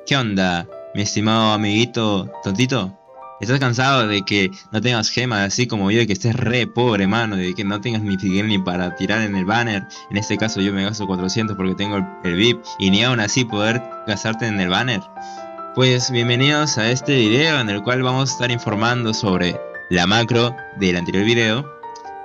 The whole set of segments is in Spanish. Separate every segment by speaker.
Speaker 1: ¿Qué onda, mi estimado amiguito tontito? ¿Estás cansado de que no tengas gemas así como yo, de que estés re pobre, mano, de que no tengas ni Figuel ni para tirar en el banner? En este caso yo me gasto 400 porque tengo el VIP y ni aún así poder gastarte en el banner. Pues bienvenidos a este video en el cual vamos a estar informando sobre la macro del anterior video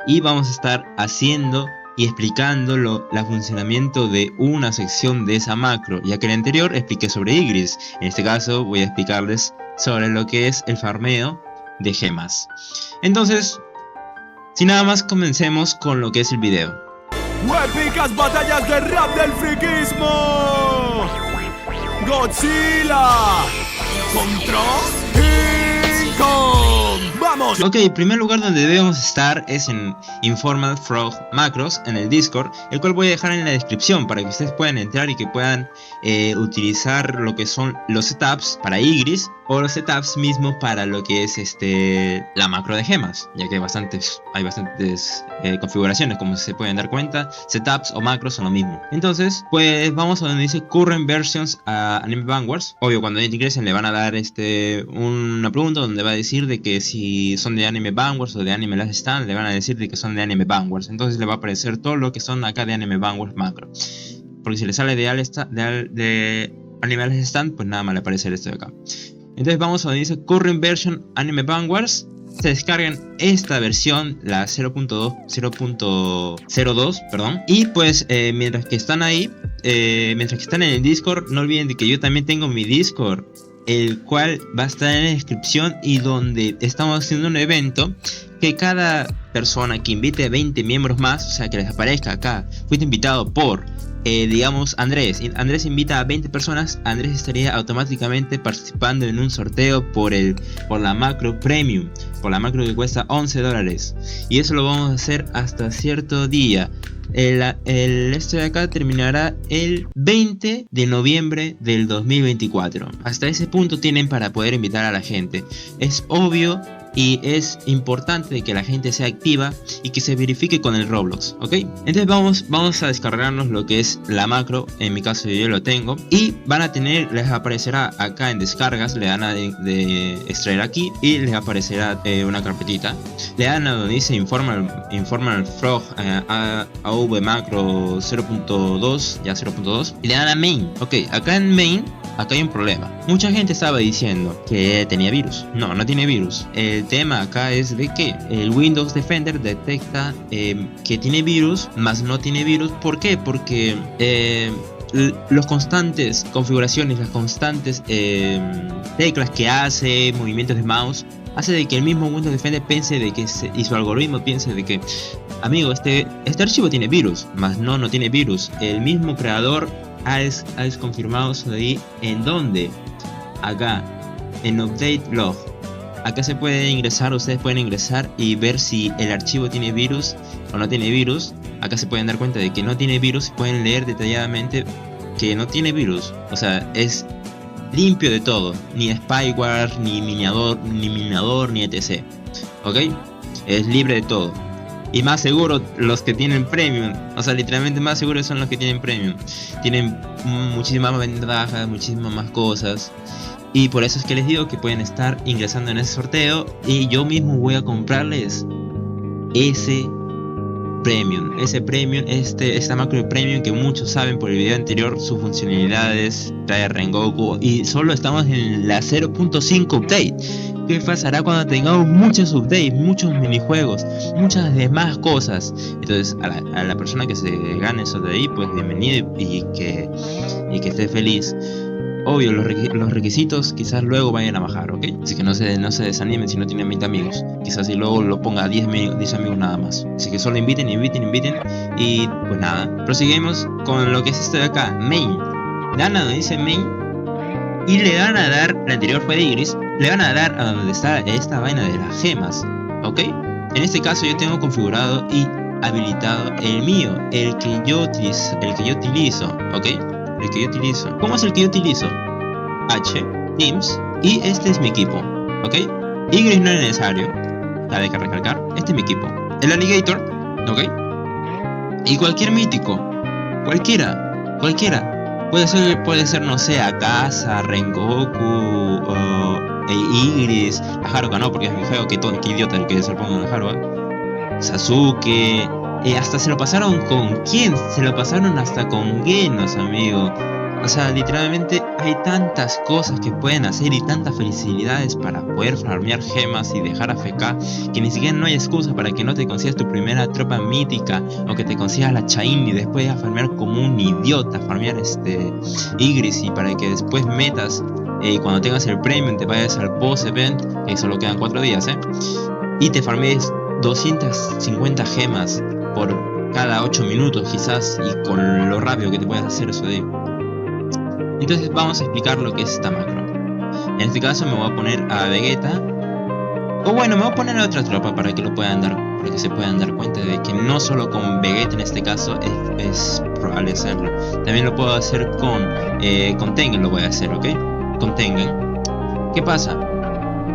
Speaker 1: y vamos a estar haciendo y explicando el funcionamiento de una sección de esa macro, ya que en el anterior expliqué sobre Igris. En este caso voy a explicarles sobre lo que es el farmeo de gemas. Entonces, sin nada más, comencemos con lo que es el video.
Speaker 2: ¡Épicas batallas de rap del friquismo! ¡Godzilla! ¡Contra King Kong! ¡Vamos!
Speaker 1: Ok, el primer lugar donde debemos estar es en Informal Frog Macros en el Discord, el cual voy a dejar en la descripción para que ustedes puedan entrar y que puedan utilizar lo que son los setups para Igris o los setups mismos para lo que es la macro de gemas, ya que hay bastantes configuraciones, como se pueden dar cuenta. Setups o macros son lo mismo. Entonces, pues vamos a donde dice Current Versions a Anime Vanguards. Obvio, cuando ingresen le van a dar una pregunta donde va a decir de que si son de Anime Vanguards o de Anime Last Stand, le van a decir de que son de Anime Vanguards. Entonces le va a aparecer todo lo que son acá de Anime Vanguards macro. Porque si le sale de Anime Last Stand, pues nada más le aparece esto de acá. Entonces vamos a donde dice Current Version Anime Vanguards. Se descargan esta versión, la 0.02, perdón. Y pues mientras que están ahí, mientras que están en el Discord, no olviden de que yo también tengo mi Discord, el cual va a estar en la descripción, y donde estamos haciendo un evento que cada persona que invite 20 miembros más, o sea que les aparezca acá, fuiste invitado por digamos Andrés invita a 20 personas, Andrés estaría automáticamente participando en un sorteo por la macro premium, por la macro que cuesta $11, y eso lo vamos a hacer hasta cierto día. Esto de acá terminará el 20 de noviembre del 2024. Hasta ese punto tienen para poder invitar a la gente. Es obvio y es importante que la gente sea activa y que se verifique con el Roblox, ¿ok? Entonces vamos a descargarnos lo que es la macro. En mi caso yo lo tengo, y van a tener, les aparecerá acá en descargas, le dan a de extraer aquí y les aparecerá una carpetita. Le dan a donde dice Informal Frog AV Macro 0.2, ya 0.2, y le dan a Main. Ok, acá en Main, acá hay un problema. Mucha gente estaba diciendo que tenía virus. No tiene virus. El tema acá es de que el Windows Defender detecta que tiene virus, mas no tiene virus. ¿Por qué? Porque los constantes configuraciones, las constantes teclas que hace, movimientos de mouse, hace de que el mismo Windows Defender piense de que y su algoritmo piense de que, amigo, este archivo tiene virus, mas no tiene virus. El mismo creador ha desconfirmado eso de ahí. ¿En dónde? Acá, en Update Log. Acá se puede ingresar, ustedes pueden ingresar y ver si el archivo tiene virus o no tiene virus. Acá se pueden dar cuenta de que no tiene virus y pueden leer detalladamente que no tiene virus. O sea, es limpio de todo, ni spyware, ni minador, ni etc. ¿Ok? Es libre de todo. Y más seguro los que tienen premium. O sea, literalmente más seguros son los que tienen premium. Tienen muchísimas más ventajas, muchísimas más cosas. Y por eso es que les digo que pueden estar ingresando en ese sorteo. Y yo mismo voy a comprarles ese premium. Esta macro premium que muchos saben por el video anterior sus funcionalidades. Trae Rengoku. Y solo estamos en la 0.5 update. ¿Qué pasará cuando tengamos muchos updates, muchos minijuegos, muchas demás cosas? Entonces a la persona que se gane eso de ahí, pues bienvenido y que esté feliz. Obvio, los requisitos quizás luego vayan a bajar, ¿ok? Así que no se desanimen si no tienen 20 amigos. Quizás si luego lo ponga a 10 amigos nada más. Así que solo inviten. Y pues nada, proseguimos con lo que es esto de acá, Main. Dana donde dice Main, y le van a dar, la anterior fue de Igris, le van a dar a donde está esta vaina de las gemas, ¿ok? En este caso yo tengo configurado y habilitado el mío, el que yo utilizo, ¿ok? El que yo utilizo. ¿Cómo es el que yo utilizo? H, Teams, y este es mi equipo, ¿ok? Igris no es necesario, cabe que recalcar, este es mi equipo. El Alligator, ¿ok? Y cualquier mítico Cualquiera. Puede ser, no sé, Akaza, Rengoku, Igris, a Haruka no, porque es muy feo, que idiota el que se lo pongan a Haruka. Sasuke, hasta se lo pasaron con quién, se lo pasaron hasta con Genos, amigo. O sea, literalmente hay tantas cosas que pueden hacer y tantas felicidades para poder farmear gemas y dejar a FK que ni siquiera no hay excusa para que no te consigas tu primera tropa mítica o que te consigas la Chain y después a farmear como un idiota, farmear Igris y para que después metas cuando tengas el premium te vayas al post event, que solo quedan 4 días, y te farmees 250 gemas por cada 8 minutos quizás y con lo rápido que te puedes hacer eso de ahí. Entonces vamos a explicar lo que es esta macro. En este caso me voy a poner a Vegeta. O bueno, me voy a poner a otra tropa para que se puedan dar cuenta de que no solo con Vegeta en este caso es probable hacerlo. También lo puedo hacer con Tengen, lo voy a hacer, ¿ok? Con Tengen. ¿Qué pasa?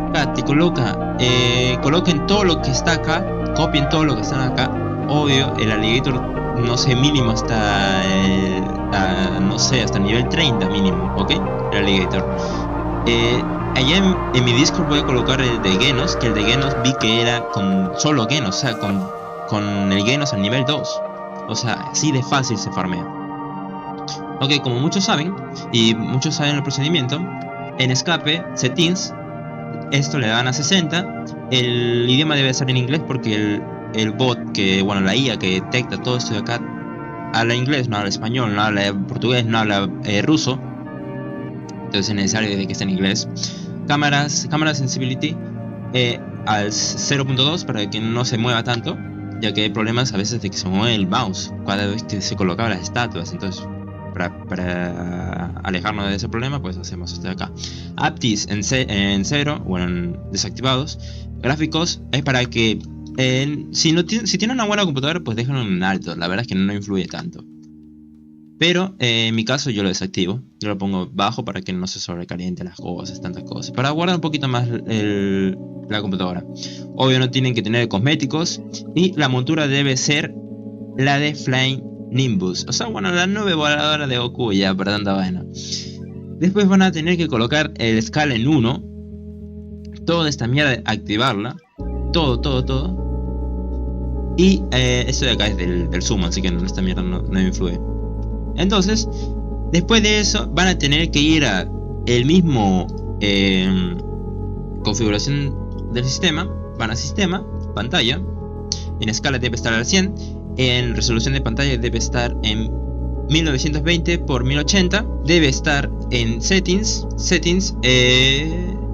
Speaker 1: Acá te coloquen todo lo que está acá, copien todo lo que está acá. Obvio, el Alligator no sé, mínimo hasta no sé, hasta el nivel 30 mínimo, ¿ok? El Alligator. Allá en mi Discord voy a colocar el de Genos, que el de Genos vi que era con solo Genos, o sea, con el Genos al nivel 2. O sea, así de fácil se farmea. Ok, como muchos saben, y muchos saben el procedimiento, en escape, settings, esto le dan a 60. El idioma debe ser en inglés porque el bot, bueno, la IA que detecta todo esto de acá, habla inglés, no habla español, no habla portugués, no habla ruso. Entonces es necesario que esté en inglés. Cámara sensibility al 0.2 para que no se mueva tanto, ya que hay problemas a veces de que se mueve el mouse cada vez que se colocaban las estatuas. Entonces para alejarnos de ese problema, pues hacemos esto de acá. Aptis en 0, bueno, en desactivados. Gráficos es para que si tienen una buena computadora, pues déjenlo en alto. La verdad es que no influye tanto. Pero en mi caso yo lo desactivo. Yo lo pongo bajo para que no se sobrecalienten las cosas, tantas cosas. Para guardar un poquito más la computadora. Obvio no tienen que tener cosméticos. Y la montura debe ser la de Flying Nimbus. O sea, bueno, la nube voladora de Goku ya, para tanta vaina. Después van a tener que colocar el Scala en 1. Toda esta mierda, activarla. Todo. Y esto de acá es del sumo, así que esta mierda no influye. Entonces, después de eso, van a tener que ir a el mismo configuración del sistema. Van a sistema, pantalla. En escala debe estar al 100. En resolución de pantalla debe estar en 1920 x 1080. Debe estar en settings,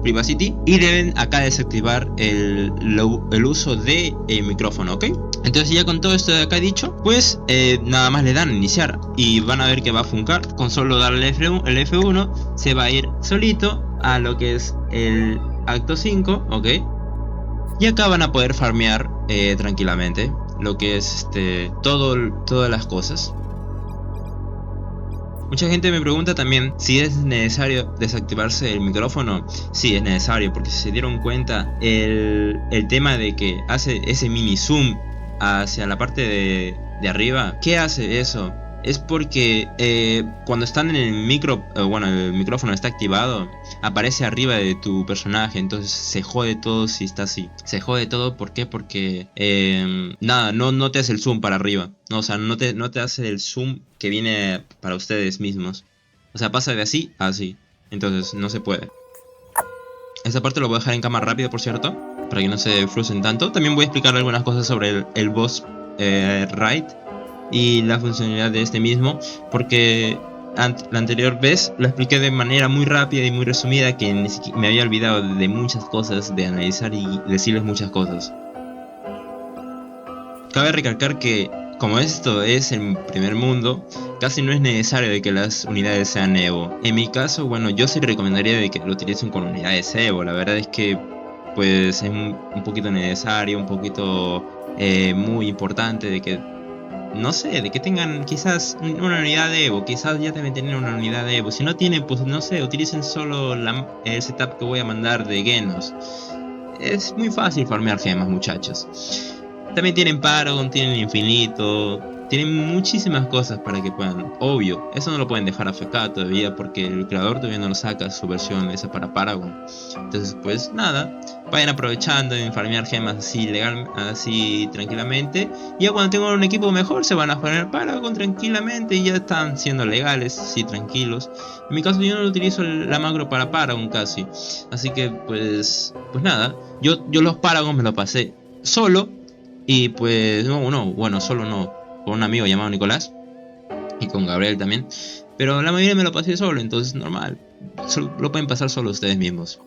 Speaker 1: privacy. Y deben acá desactivar el uso de micrófono, ¿ok? Entonces ya con todo esto de acá dicho, pues nada más le dan a iniciar y van a ver que va a funcar. Con solo darle el F1 se va a ir solito a lo que es el acto 5, ¿ok? Y acá van a poder farmear tranquilamente lo que es todas las cosas. Mucha gente me pregunta también si es necesario desactivarse el micrófono. Sí, es necesario, porque si se dieron cuenta el tema de que hace ese mini zoom hacia la parte de arriba. ¿Qué hace eso? Es porque cuando están en el el micrófono está activado, aparece arriba de tu personaje, entonces se jode todo si está así. Se jode todo, ¿por qué? Porque no te hace el zoom para arriba. No, o sea, no te hace el zoom que viene para ustedes mismos. O sea, pasa de así a así. Entonces no se puede. Esa parte lo voy a dejar en cámara rápido, por cierto, para que no se frustren tanto. También voy a explicar algunas cosas sobre el boss raid y la funcionalidad de este mismo, porque la anterior vez lo expliqué de manera muy rápida y muy resumida, que ni siquiera me había olvidado de muchas cosas, de analizar y decirles muchas cosas. Cabe recalcar que como esto es el primer mundo, casi no es necesario de que las unidades sean Evo. En mi caso, bueno, yo sí recomendaría de que lo utilicen con unidades Evo. La verdad es que pues es un poquito necesario, un poquito muy importante de que, no sé, de que tengan quizás una unidad de Evo. Quizás ya deben tener una unidad de Evo. Si no tienen, pues no sé, utilicen solo el setup que voy a mandar de Genos. Es muy fácil farmear gemas, muchachos. También tienen Paragon, tienen Infinito. tienen muchísimas cosas para que puedan. Obvio, eso no lo pueden dejar AFK todavía porque el creador todavía no lo saca su versión esa para Paragon. Entonces pues nada, vayan aprovechando en farmear gemas así así tranquilamente. Y ya cuando tengan un equipo mejor se van a farmear Paragon tranquilamente y ya están siendo legales, así tranquilos. En mi caso yo no utilizo la macro para Paragon casi. Así que pues nada, yo los Paragon me lo pasé solo. Y pues solo no, con un amigo llamado Nicolás y con Gabriel también. Pero la mayoría me lo pasé solo, entonces normal. Lo pueden pasar solo ustedes mismos.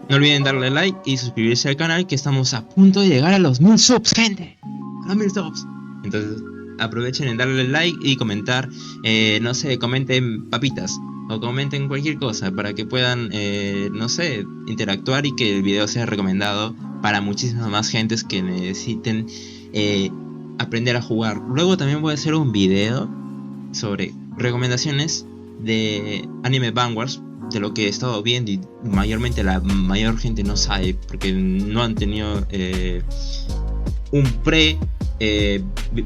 Speaker 1: No olviden darle like y suscribirse al canal, que estamos a punto de llegar a los 1000 subs, gente. A los 1000 subs. Entonces aprovechen en darle like y comentar, no sé, comenten papitas o comenten cualquier cosa para que puedan, no sé, interactuar y que el video sea recomendado para muchísimas más gentes que necesiten aprender a jugar. Luego también voy a hacer un video sobre recomendaciones de Anime Vanguards, de lo que he estado viendo y mayormente la mayor gente no sabe porque no han tenido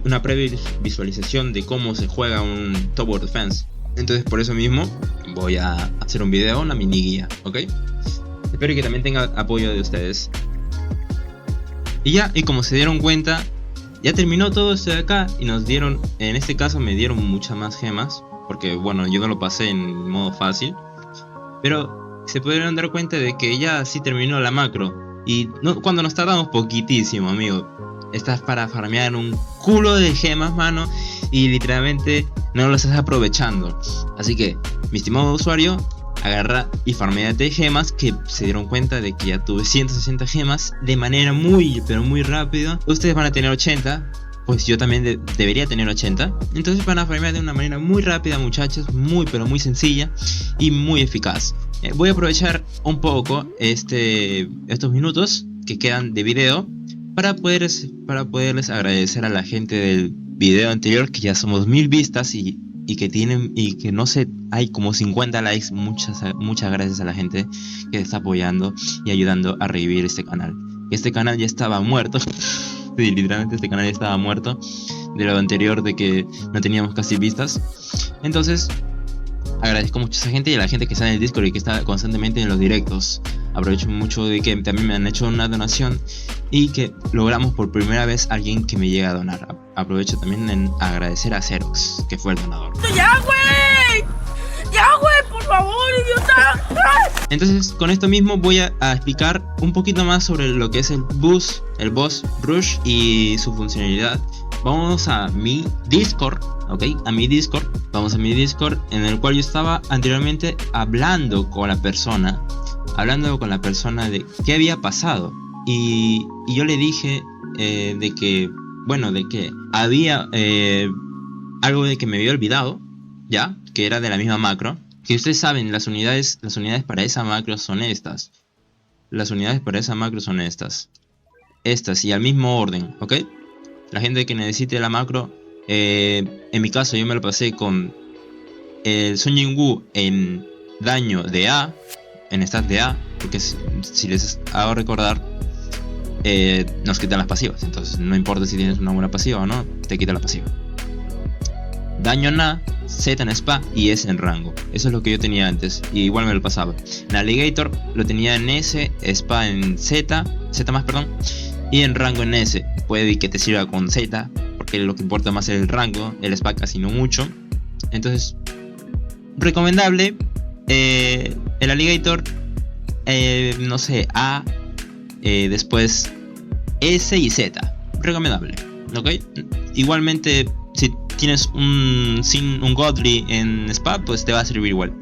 Speaker 1: una previsualización de cómo se juega un Tower Defense. Entonces por eso mismo voy a hacer un video, una mini guía, ¿ok? Espero que también tenga apoyo de ustedes. Y como se dieron cuenta, ya terminó todo esto de acá y nos dieron, en este caso me dieron muchas más gemas, porque bueno, yo no lo pasé en modo fácil, pero se pudieron dar cuenta de que ya sí terminó la macro. Y cuando nos tardamos poquitísimo, amigo. Estás para farmear un culo de gemas, mano, y literalmente no lo estás aprovechando. Así que, mi estimado usuario, agarra y farmeate gemas, que se dieron cuenta de que ya tuve 160 gemas de manera muy, pero muy rápida. Ustedes van a tener 80, pues yo también debería tener 80. Entonces van a farmear de una manera muy rápida, muchachos, muy, pero muy sencilla y muy eficaz. Voy a aprovechar un poco estos minutos que quedan de video para poderles agradecer a la gente del video anterior, que ya somos 1000 vistas y que no sé, hay como 50 likes. Muchas gracias a la gente que está apoyando y ayudando a revivir este canal. Este canal ya estaba muerto. Sí, literalmente este canal ya estaba muerto de lo anterior, de que no teníamos casi vistas. Entonces agradezco mucho a esa gente y a la gente que está en el Discord y que está constantemente en los directos. Aprovecho mucho de que también me han hecho una donación y que logramos por primera vez alguien que me llegue a donar. Aprovecho también en agradecer a Xerox, que fue el donador.
Speaker 3: ¡Ya, güey! ¡Ya, güey! ¡Por favor, idiota!
Speaker 1: Entonces, con esto mismo voy a explicar un poquito más sobre lo que es el Boss Rush y su funcionalidad. Vamos a mi Discord, ¿ok? Vamos a mi Discord, en el cual yo estaba anteriormente hablando con la persona de qué había pasado. Y yo le dije de que había algo de que me había olvidado, ya, que era de la misma macro. Que ustedes saben, las unidades para esa macro son estas. Las unidades para esa macro son estas. Estas y al mismo orden, ¿ok? La gente que necesite la macro, en mi caso yo me lo pasé con el Sun Jin-woo en daño de A, en stat de A, porque si les hago recordar, nos quitan las pasivas. Entonces no importa si tienes una buena pasiva o no, te quita la pasiva. Daño en A, Z en spa y S en rango. Eso es lo que yo tenía antes y igual me lo pasaba. Navigator lo tenía en S, spa en Z más, perdón, y en rango en S. Puede que te sirva con Z, porque lo que importa más es el rango, el spa casi no mucho. Entonces, recomendable. El Alligator, no sé, A, después S y Z, recomendable, ¿ok? Igualmente, si tienes un Godly en Spa, pues te va a servir igual.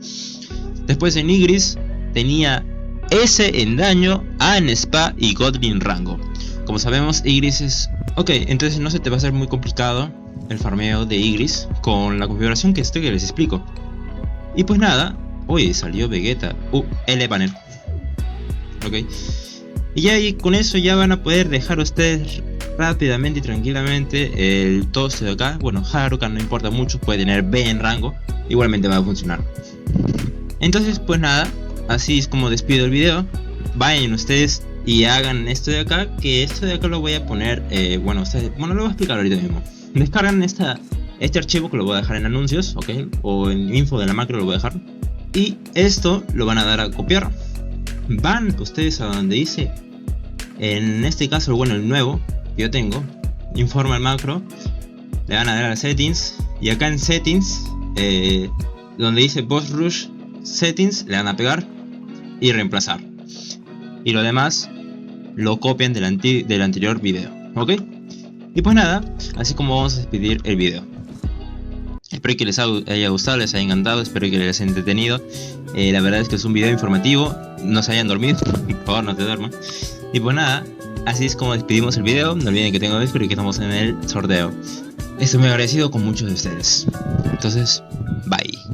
Speaker 1: Después en Igris tenía S en daño, A en Spa y Godly en rango. Como sabemos, Igris es... Ok, entonces no se te va a hacer muy complicado el farmeo de Igris con la configuración que les explico. Y pues nada, oye, salió Vegeta, L banner. Ok, y ya con eso ya van a poder dejar ustedes rápidamente y tranquilamente el todo esto de acá. Bueno, Haruka no importa mucho, puede tener B en rango, igualmente va a funcionar. Entonces pues nada, así es como despido el video. Vayan ustedes y hagan esto de acá, que esto de acá lo voy a poner, lo voy a explicar ahorita mismo. descargan este archivo que lo voy a dejar en anuncios, ok, o en info de la macro lo voy a dejar. Y esto lo van a dar a copiar. Van ustedes a donde dice, en este caso, bueno, el nuevo que yo tengo, informa el macro, le van a dar a settings, y acá en settings, donde dice boss rush settings, le van a pegar y reemplazar. Y lo demás lo copian del anterior video, ok. Y pues nada, así como vamos a despedir el video. Espero que les haya gustado, les haya encantado, espero que les haya entretenido. La verdad es que es un video informativo, no se hayan dormido, por favor no te duerman. Y pues nada, así es como despedimos el video. No olviden que tengo Discord y que estamos en el sorteo. Estoy muy agradecido con muchos de ustedes. Entonces, bye.